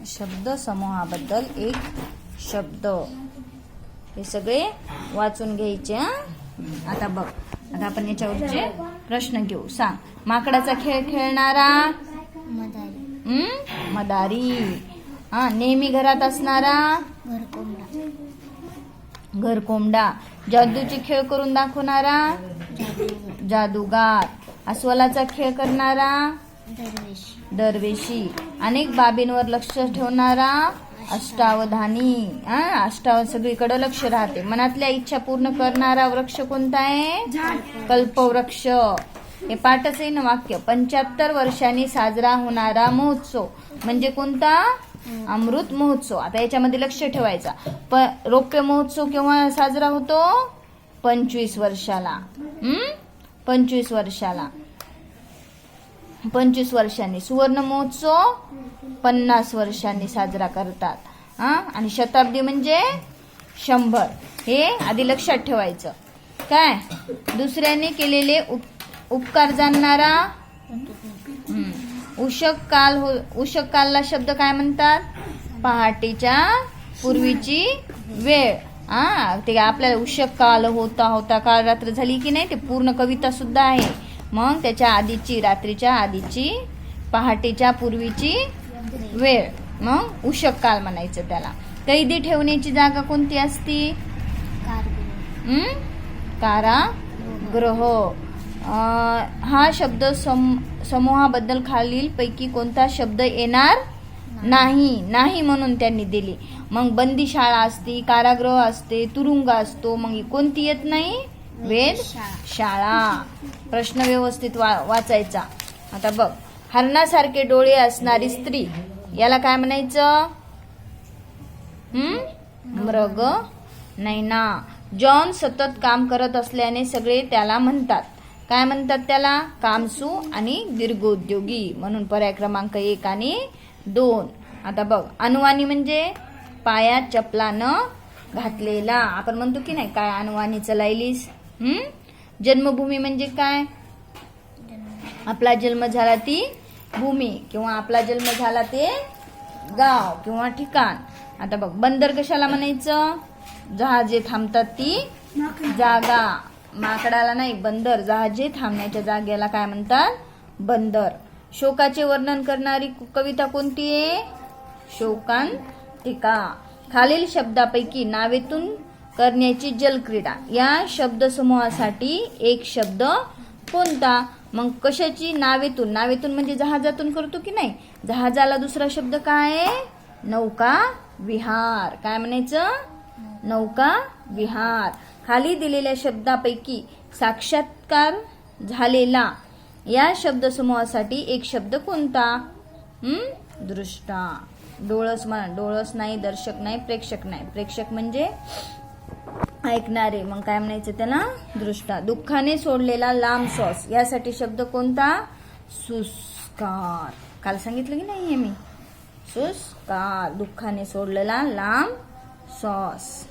शब्द समूहाबद्दल एक शब्द, हे सगळे वाचून घ्यायचे. आता बघ, आता आपण याच्यावरचे प्रश्न घेऊ. सांग, माकडाचा खेळ खेळणारा मदारी. नेहमी घरात असणारा घरकोंबडा. जादूचे खेळ करून दाखवणारा जादूगार. अस्वलाचा खेळ करणारा दरवेशी. अनेक बाबींवर लक्ष ठेवणारा अष्टावधानी. सगळीकडे लक्ष राहते. मनातल्या इच्छा पूर्ण करणारा वृक्ष कोणता आहे? कल्पवृक्ष. हे पाठच आहे ना वाक्य. 75 वर्षांनी साजरा होणारा महोत्सव म्हणजे कोणता? अमृत महोत्सव. आता याच्यामध्ये लक्ष ठेवायचा. रौप्य महोत्सव केव्हा साजरा होतो? 25 वर्षाला. 25 वर्षाला, 25 वर्षांनी. सुवर्ण महोत्सव 50 वर्षांनी साजरा करतात. आणि शताब्दी म्हणजे 100. हे आधी लक्षात ठेवायचं. काय? दुसऱ्याने केलेले उपकार जाणणारा उषक कालला शब्द काय म्हणतात? पहाटेच्या पूर्वीची वेळ. ते आपल्याला उषक काल होता काळ रात्र झाली की नाही, ते पूर्ण कविता सुद्धा आहे. मग त्याच्या आधीची, रात्रीच्या आधीची, पहाटेच्या पूर्वीची वेळ, मग उषक काल म्हणायचं त्याला. कैदी ठेवण्याची जागा कोणती असती? कारागृह. हा शब्द समूहाबद्दल खालील पैकी कोणता शब्द येणार नाही म्हणून त्यांनी दिली. मग बंदीशाळा असती, कारागृह असते, तुरुंग असतो. मग कोणती येत नाही? वेधशाळा. प्रश्न व्यवस्थित वाचायचा. आता बघ, हरणासारखे डोळे असणारी स्त्री, याला काय म्हणायचं? मृग नैना. जॉन सतत काम करत असल्याने सगळे त्याला म्हणतात. काय म्हणतात त्याला? कामसू आणि दीर्घोद्योगी. म्हणून पर्याय क्रमांक 1 आणि 2. आता बघ, अनुवानी म्हणजे पायात चपला न घातलेला. आपण म्हणतो की नाही, काय अनुवानी चलायलीस. जन्मभूमी म्हणजे काय? आपला जन्म झाला ती भूमी, किंवा आपला जन्म झाला ते गाव किंवा ठिकाण. आता बघ, बंदर कशाला म्हणायचं? जहाजे थांबतात ती जागा. माकडाला नाही, बंदर. जहाजे थांबण्याच्या जागेला काय म्हणतात? बंदर. शोकाचे वर्णन करणारी कविता कोणती आहे? शोकांतिका. खालील शब्दापैकी नावेतून करण्याची जलक्रीडा, या शब्दसमूहासाठी एक शब्द कोणता? मग कशाची? नावेतून. नावेतून म्हणजे जहाजातून करतो की नाही. जहाजाला दुसरा शब्द काय आहे? नौका विहार. काय म्हणायचं? नौका विहार. खाली दिलेल्या शब्दापैकी साक्षात्कार झालेला या शब्दसमूहासाठी एक शब्द कोणता? दृष्टा. डोळस म्हणा. डोळस नाही, दर्शक नाही, प्रेक्षक नाही. प्रेक्षक म्हणजे ऐकणारे. मग काय म्हणायचं त्याला? दृष्टा. दुःखाने सोडलेला लांब श्वास, यासाठी शब्द कोणता? सुस्कार. काल सांगितलं की नाही हे मी? सुस्कार. दुःखाने सोडलेला लांब श्वास.